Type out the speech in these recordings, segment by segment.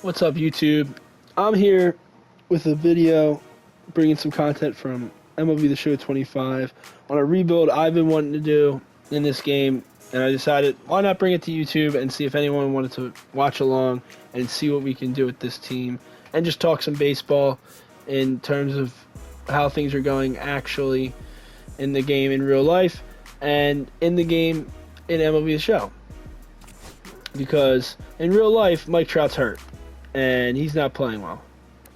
What's up, YouTube? I'm here with a video bringing some content from MLB The Show 25 on a rebuild I've been wanting to do in this game, and I decided why not bring it to YouTube and see if anyone wanted to watch along and see what we can do with this team and just talk some baseball in terms of how things are going actually in the game in real life and in the game in MLB The Show. Because in real life, Mike Trout's hurt and he's not playing well.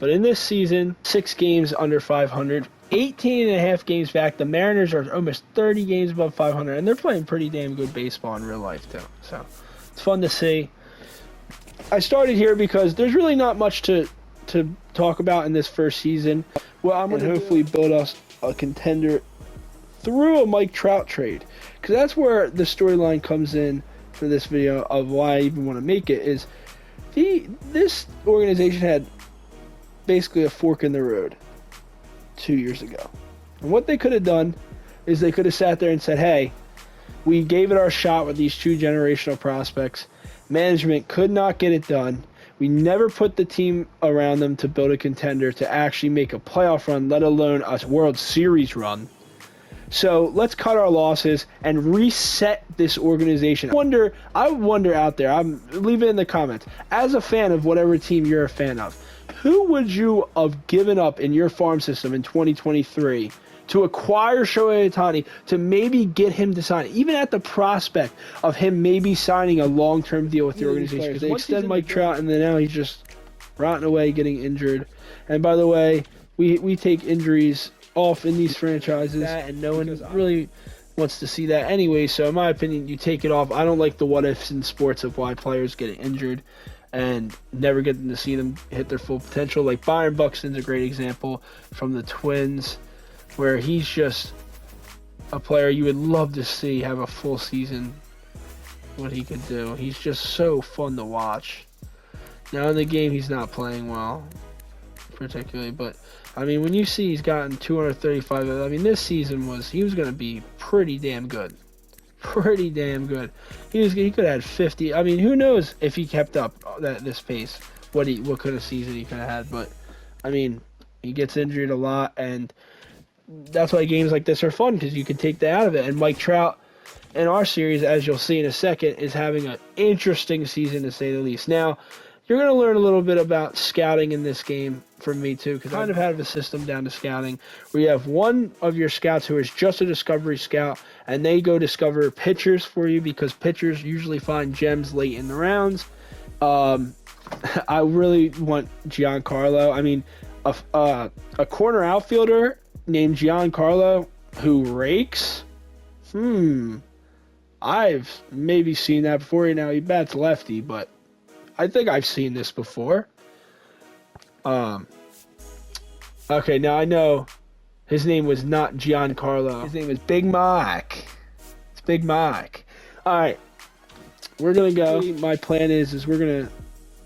But in this season, 6 games under 500, 18 and a half games back. The Mariners are almost 30 games above 500, and they're playing pretty damn good baseball in real life, too. So it's fun to see. I started here because there's really not much to talk about in this first season. Well, I'm going to hopefully build us a contender through a Mike Trout trade, because that's where the storyline comes in for this video of why I even want to make it. Is this organization had basically a fork in the road 2 years ago. And what they could have done is they could have sat there and said, hey, we gave it our shot with these 2 generational prospects. Management could not get it done. We never put the team around them to build a contender to actually make a playoff run, let alone a World Series run. So let's cut our losses and reset this organization. I wonder out there, leave it in the comments, as a fan of whatever team you're a fan of, who would you have given up in your farm system in 2023 to acquire Shohei Ohtani, to maybe get him to sign, even at the prospect of him maybe signing a long-term deal with the organization? Because they extend Mike Trout, and then now he's just rotting away, getting injured. And by the way, we take injuries off in these franchises, and no one really wants to see that anyway. So in my opinion, you take it off. I don't like the what ifs in sports of why players get injured and never get to see them hit their full potential. Like Byron Buxton's a great example from the Twins, where he's just a player you would love to see have a full season, what he could do. He's just so fun to watch. Now in the game, he's not playing well, particularly, but I mean, when you see he's gotten 235, I mean, this season he was going to be pretty damn good. Pretty damn good. He could have had 50. I mean, who knows if he kept up this pace, what kind of season he could have had. But, I mean, he gets injured a lot, and that's why games like this are fun, because you can take that out of it. And Mike Trout, in our series, as you'll see in a second, is having an interesting season, to say the least. Now, you're going to learn a little bit about scouting in this game from me, too, because I kind of have a system down to scouting where you have one of your scouts who is just a discovery scout, and they go discover pitchers for you, because pitchers usually find gems late in the rounds. I really want Giancarlo. I mean, a corner outfielder named Giancarlo who rakes? I've maybe seen that before. Now, he bats lefty, but I think I've seen this before. Okay, now I know his name was not Giancarlo. His name is Big Mike. It's Big Mike. All right, we're going to go. My plan is we're going to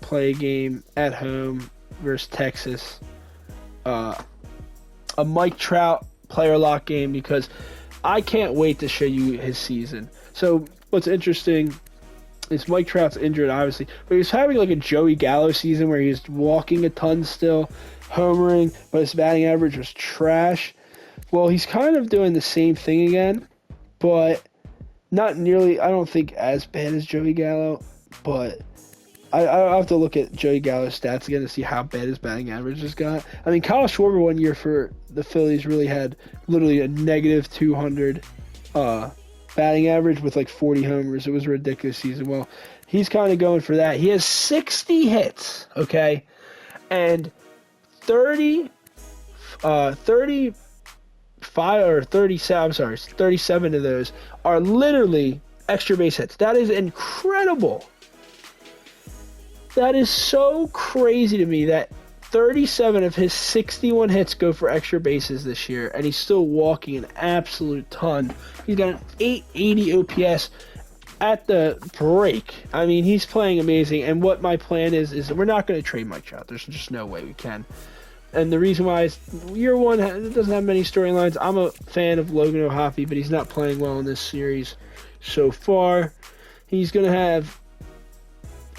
play a game at home versus Texas. A Mike Trout player lock game, because I can't wait to show you his season. So what's interesting is Mike Trout's injured, obviously, but he's having like a Joey Gallo season where he's walking a ton still, homering, but his batting average was trash. Well, he's kind of doing the same thing again, but not nearly, I don't think, as bad as Joey Gallo, but I'll have to look at Joey Gallo's stats again to see how bad his batting average has got. I mean, Kyle Schwarber one year for the Phillies really had literally a negative 200 batting average with like 40 homers. It was a ridiculous season. Well, he's kind of going for that. He has 60 hits, okay? And 37 of those are literally extra base hits. That is incredible. That is so crazy to me that 37 of his 61 hits go for extra bases this year, and he's still walking an absolute ton. He's got an 880 OPS at the break. I mean, he's playing amazing, and what my plan is we're not going to trade Mike Trout. There's just no way we can. And the reason why is year one doesn't have many storylines. I'm a fan of Logan O'Hoppe, but he's not playing well in this series so far. He's going to have...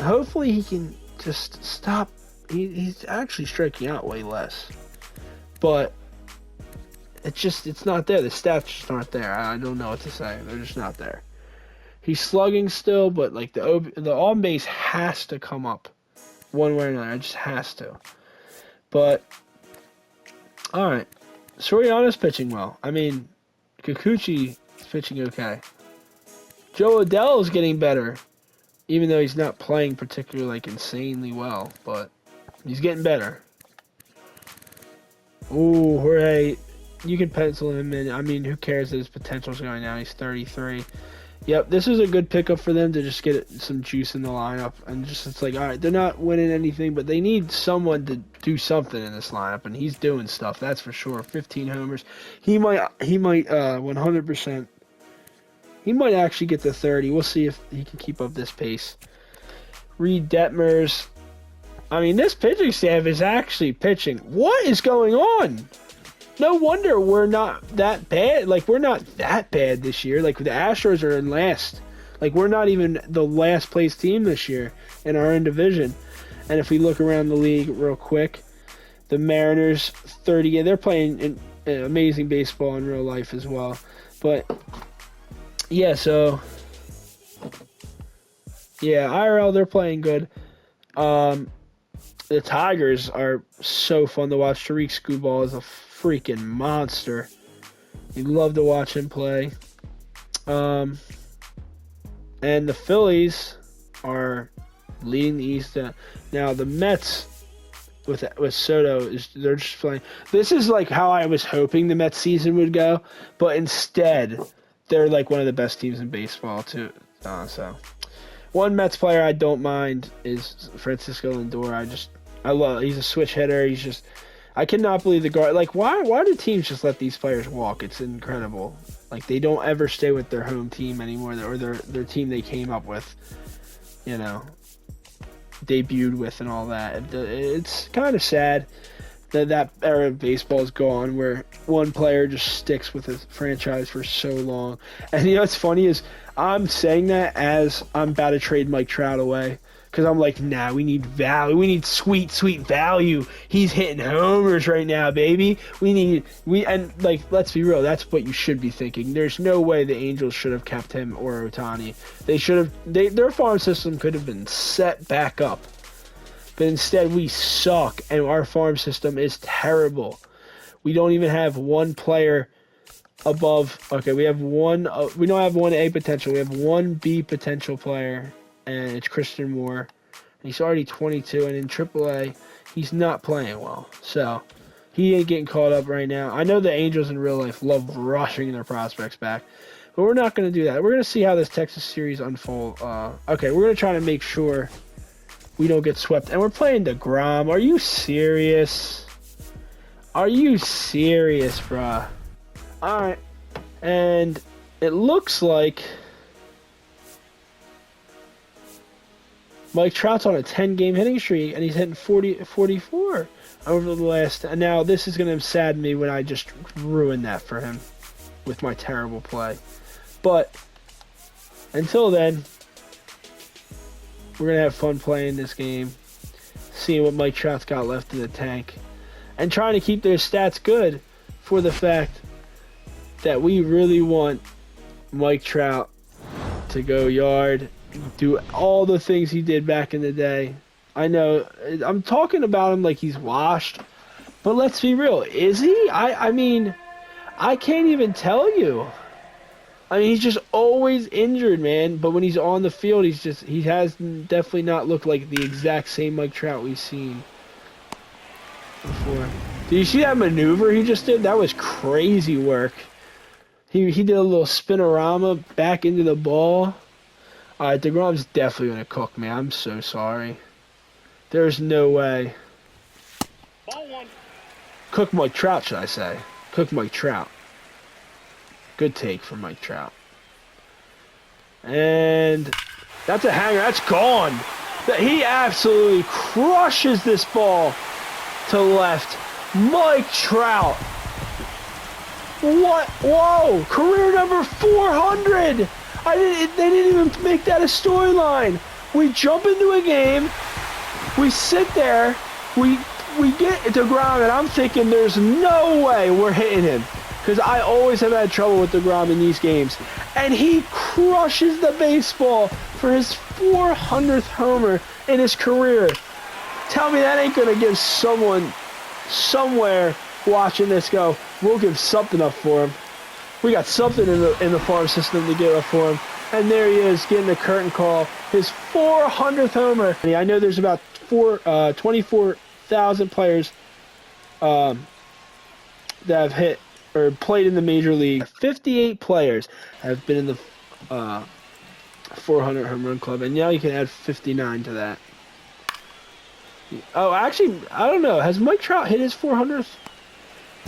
Hopefully he can just stop. He's actually striking out way less. But it's not there. The stats just aren't there. I don't know what to say. They're just not there. He's slugging still, but like the on base has to come up one way or another. It just has to. But all right, Soriano's pitching well. I mean, Kikuchi is pitching okay. Joe Adell is getting better, even though he's not playing particularly like insanely well, but he's getting better. Ooh, Jorge, you can pencil him in. I mean, who cares that his potential's going down? He's 33. Yep, this was a good pickup for them to just get some juice in the lineup. And just, it's like, all right, they're not winning anything, but they need someone to do something in this lineup. And he's doing stuff, that's for sure. 15 homers. He might 100%. He might actually get to 30. We'll see if he can keep up this pace. Reed Detmers. I mean, this pitching staff is actually pitching. What is going on? No wonder we're not that bad. Like, we're not that bad this year. Like, the Astros are in last. Like, we're not even the last place team this year in our own division. And if we look around the league real quick, the Mariners, 30. They're playing amazing baseball in real life as well. But yeah, so yeah, IRL, they're playing good. The Tigers are so fun to watch. Tariq Skubal is a freaking monster. You love to watch him play. And the Phillies are leading the East. Now the Mets with Soto they're just playing. This is like how I was hoping the Mets season would go, but instead they're like one of the best teams in baseball too. So one Mets player I don't mind is Francisco Lindor. I love. He's a switch hitter. I cannot believe the guard. Like, why do teams just let these players walk? It's incredible. Like, they don't ever stay with their home team anymore, or their team they came up with, debuted with and all that. It's kind of sad that era of baseball is gone, where one player just sticks with a franchise for so long. And what's funny is I'm saying that as I'm about to trade Mike Trout away. Because I'm like, nah, we need value. We need sweet, sweet value. He's hitting homers right now, baby. Let's be real. That's what you should be thinking. There's no way the Angels should have kept him or Ohtani. They should have. Their farm system could have been set back up. But instead, we suck, and our farm system is terrible. We don't even have one player above. Okay, we have one. We don't have one A potential. We have one B potential player. And it's Christian Moore. And he's already 22, and in AAA, he's not playing well. So, he ain't getting caught up right now. I know the Angels in real life love rushing their prospects back, but we're not going to do that. We're going to see how this Texas series unfolds. Okay, we're going to try to make sure we don't get swept. And we're playing DeGrom. Are you serious? Are you serious, bruh? All right. And it looks like Mike Trout's on a 10-game hitting streak, and he's hitting 44 over the last. And now this is going to sadden me when I just ruin that for him with my terrible play. But until then, we're going to have fun playing this game, seeing what Mike Trout's got left in the tank, and trying to keep their stats good for the fact that we really want Mike Trout to go yard, do all the things he did back in the day. I know I'm talking about him like he's washed, but let's be real. Is he? I mean, I can't even tell you. I mean, he's just always injured, man. But when he's on the field, he has definitely not looked like the exact same Mike Trout we've seen before. Did you see that maneuver he just did? That was crazy work. He did a little spinorama back into the ball. All right, DeGrom's definitely going to cook, man. I'm so sorry. There's no way. Ball one. Cook Mike Trout, should I say. Cook Mike Trout. Good take from Mike Trout. And that's a hanger. That's gone. He absolutely crushes this ball to left. Mike Trout. What? Whoa. Career number 400. They didn't even make that a storyline. We jump into a game. We sit there, we get to ground, and I'm thinking there's no way we're hitting him. Because I always have had trouble with DeGrom in these games. And he crushes the baseball for his 400th homer in his career. Tell me that ain't going to give someone somewhere watching this go, we'll give something up for him. We got something in the farm system to give up for him. And there he is, getting the curtain call. His 400th homer. I know there's about 24,000 players that have hit or played in the major league. 58 players have been in the 400 home run club, and now you can add 59 to that. Oh, actually, I don't know. Has Mike Trout hit his 400th?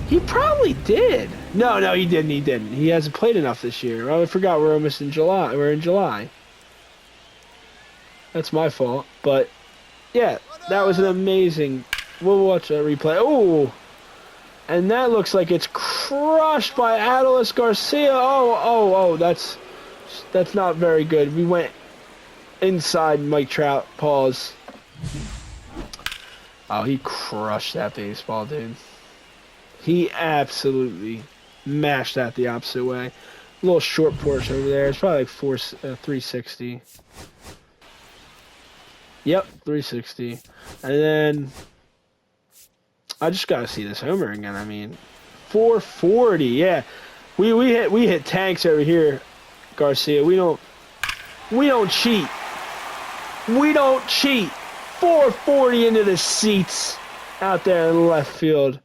He probably did. No, he didn't. He hasn't played enough this year. I forgot we're almost in July. We're in July. That's my fault. But, yeah, that was an amazing... We'll watch a replay. Oh! And that looks like it's crushed by Adolis Garcia. Oh, that's not very good. We went inside Mike Trout. Pause. Oh, he crushed that baseball, dude. He absolutely mashed that the opposite way. A little short porch over there. It's probably like 360. Yep, 360. And then... I just gotta see this homer again. I mean, 440. Yeah, we hit tanks over here, Garcia. We don't cheat. We don't cheat. 440 into the seats out there in left field.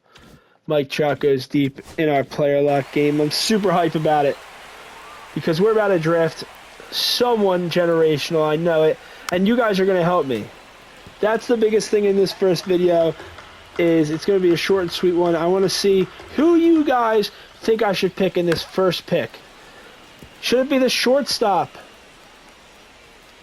Mike Trout goes deep in our player lock game. I'm super hyped about it because we're about to draft someone generational. I know it, and you guys are gonna help me. That's the biggest thing in this first video. It's going to be a short and sweet one. I want to see who you guys think I should pick in this first pick. Should it be the shortstop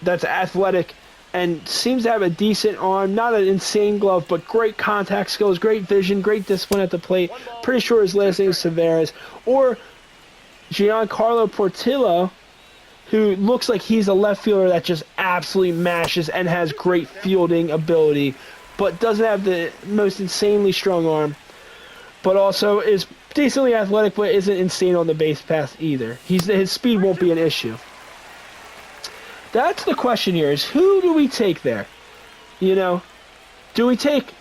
that's athletic and seems to have a decent arm, not an insane glove, but great contact skills, great vision, great discipline at the plate? Pretty sure his last name is Severus. Or Giancarlo Portillo, who looks like he's a left fielder that just absolutely mashes and has great fielding ability, but doesn't have the most insanely strong arm, but also is decently athletic, but isn't insane on the base path either. His speed won't be an issue. That's the question here, is who do we take there? You know, do we take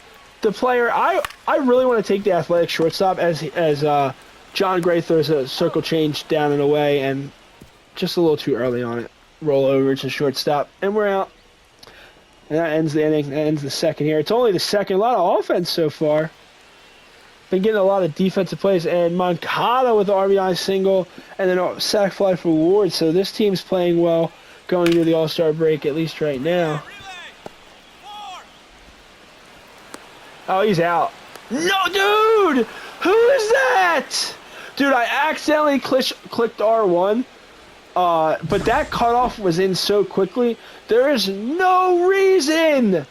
the player? I really want to take the athletic shortstop as John Gray throws a circle change down and away, and just a little too early on it. Roll over to shortstop, and we're out. And that ends the inning. That ends the second here. It's only the second. A lot of offense so far. Been getting a lot of defensive plays. And Moncada with the RBI single. And then a sac fly for Ward. So this team's playing well going into the All-Star break, at least right now. Oh, he's out. No, dude! Who is that? Dude, I accidentally clicked R1. But that cutoff was in so quickly. There is no reason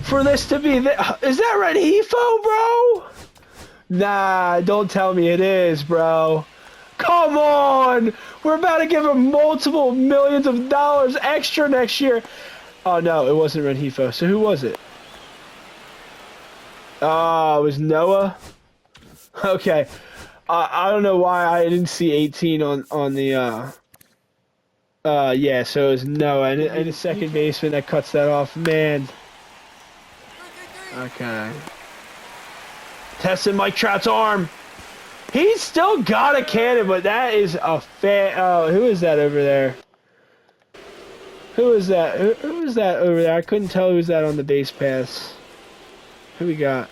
for this to be... Is that Renifo, bro? Nah, don't tell me it is, bro. Come on! We're about to give him multiple millions of dollars extra next year. Oh, no, it wasn't Renifo. So who was it? Oh, it was Noah? Okay. I don't know why I didn't see 18 on the... yeah, so it was Noah. And a second baseman that cuts that off. Man. Okay. Testing Mike Trout's arm. He's still got a cannon, but that is a fan... Oh, who is that over there? Who is that? Who is that over there? I couldn't tell who was that on the base pass. Who we got?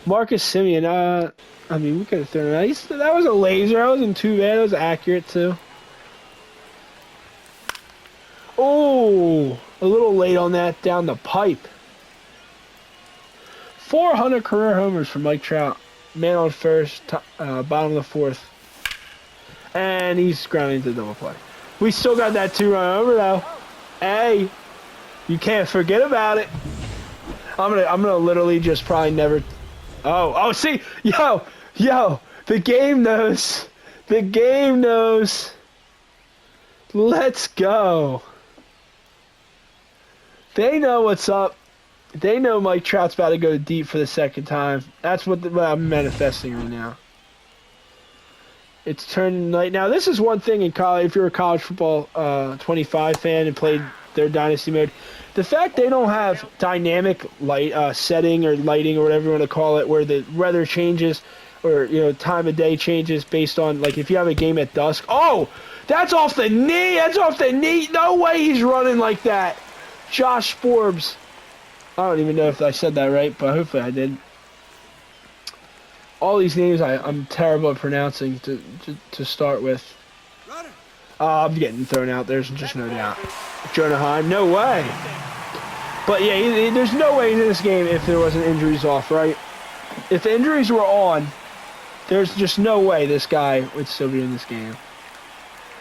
Marcus Semien. I mean, we could have thrown it out. That was a laser. That wasn't too bad. It was accurate, too. Oh, a little late on that down the pipe. 400 career homers for Mike Trout. Man on first, bottom of the fourth. And he's grounding into double play. We still got that 2-run over, though. Hey, you can't forget about it. I'm gonna literally just probably never... Oh, see? Yo, the game knows. The game knows. Let's go. They know what's up. They know Mike Trout's about to go deep for the second time. That's what I'm manifesting right now. It's turning night. Now, this is one thing in college. If you're a college football 25 fan and played their dynasty mode, the fact they don't have dynamic light setting or lighting or whatever you want to call it, where the weather changes or time of day changes based on, like, if you have a game at dusk. Oh, that's off the knee. That's off the knee. No way he's running like that. Josh Forbes. I don't even know if I said that right, but hopefully I did. All these names I'm terrible at pronouncing to start with. I'm getting thrown out. There's just no doubt. Jonah Heim, no way. But yeah, there's no way in this game if there wasn't injuries off, right? If the injuries were on, there's just no way this guy would still be in this game.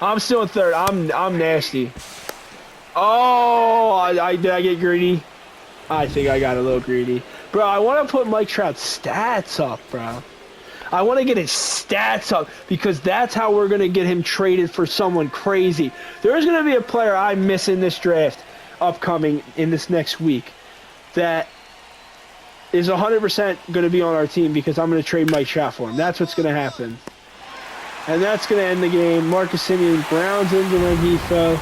I'm still in third. I'm nasty. Oh, did I get greedy? I think I got a little greedy. Bro, I want to put Mike Trout's stats up, bro. I want to get his stats up because that's how we're going to get him traded for someone crazy. There's going to be a player I miss in this draft upcoming in this next week that is 100% going to be on our team because I'm going to trade Mike Trout for him. That's what's going to happen. And that's going to end the game. Marcus Semien grounds into Rengifo.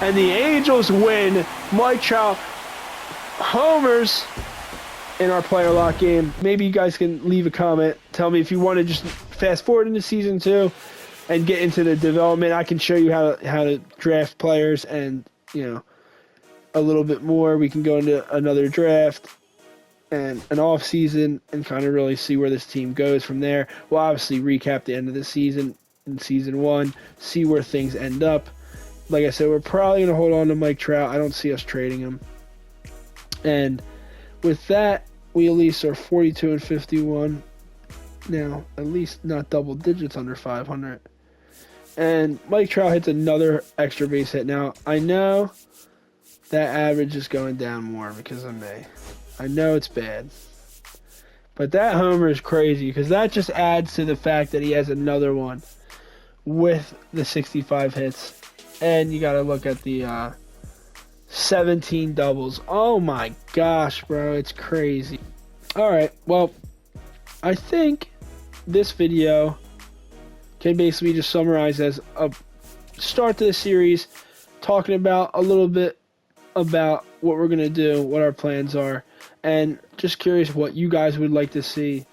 And the Angels win. Mike Trout homers in our player lock game. Maybe you guys can leave a comment. Tell me if you want to just fast forward into season 2 and get into the development. I can show you how to draft players and, a little bit more. We can go into another draft and an off season and kind of really see where this team goes from there. We'll obviously recap the end of the season in season 1, see where things end up. Like I said, we're probably going to hold on to Mike Trout. I don't see us trading him. And with that, we at least are 42 and 51. Now, at least not double digits under 500. And Mike Trout hits another extra base hit. Now, I know that average is going down more because of me. I know it's bad. But that homer is crazy because that just adds to the fact that he has another one with the 65 hits. And you got to look at the 17 doubles. Oh my gosh, bro. It's crazy. Alright, well, I think this video can basically just summarize as a start to the series, talking about a little bit about what we're going to do, what our plans are, and just curious what you guys would like to see.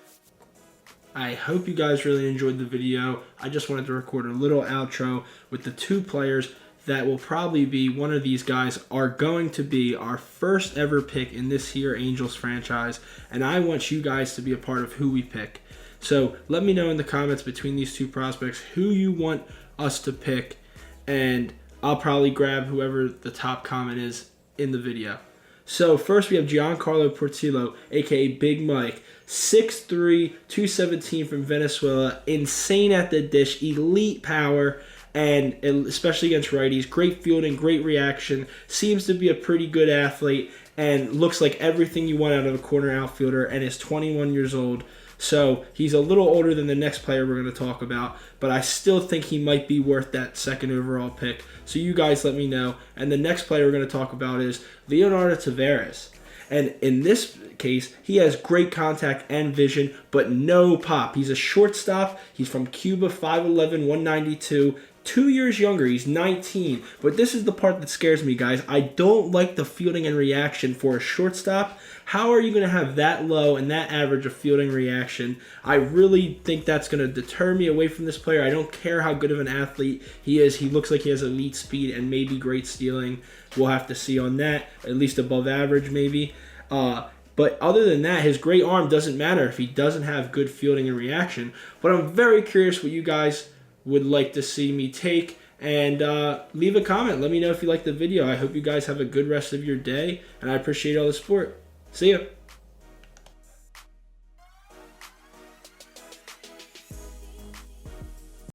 I hope you guys really enjoyed the video. I just wanted to record a little outro with the 2 players that will probably be, one of these guys are going to be our first ever pick in this here Angels franchise, and I want you guys to be a part of who we pick. So let me know in the comments between these 2 prospects who you want us to pick, and I'll probably grab whoever the top comment is in the video. So first we have Giancarlo Portillo, aka Big Mike, 6'3", 217 from Venezuela, insane at the dish, elite power, and especially against righties, great fielding, great reaction, seems to be a pretty good athlete, and looks like everything you want out of a corner outfielder, and is 21 years old. So he's a little older than the next player we're going to talk about, but I still think he might be worth that 2nd overall pick. So you guys let me know. And the next player we're going to talk about is Leonardo Taveras. And in this case, he has great contact and vision, but no pop. He's a shortstop. He's from Cuba, 5'11", 192. 2 years younger, he's 19. But this is the part that scares me, guys. I don't like the fielding and reaction for a shortstop. How are you going to have that low and that average of fielding reaction? I really think that's going to deter me away from this player. I don't care how good of an athlete he is. He looks like he has elite speed and maybe great stealing. We'll have to see on that, at least above average maybe. But other than that, his great arm doesn't matter if he doesn't have good fielding and reaction. But I'm very curious what you guys would like to see me take, and leave a comment. Let me know if you like the video. I hope you guys have a good rest of your day, and I appreciate all the support. See ya.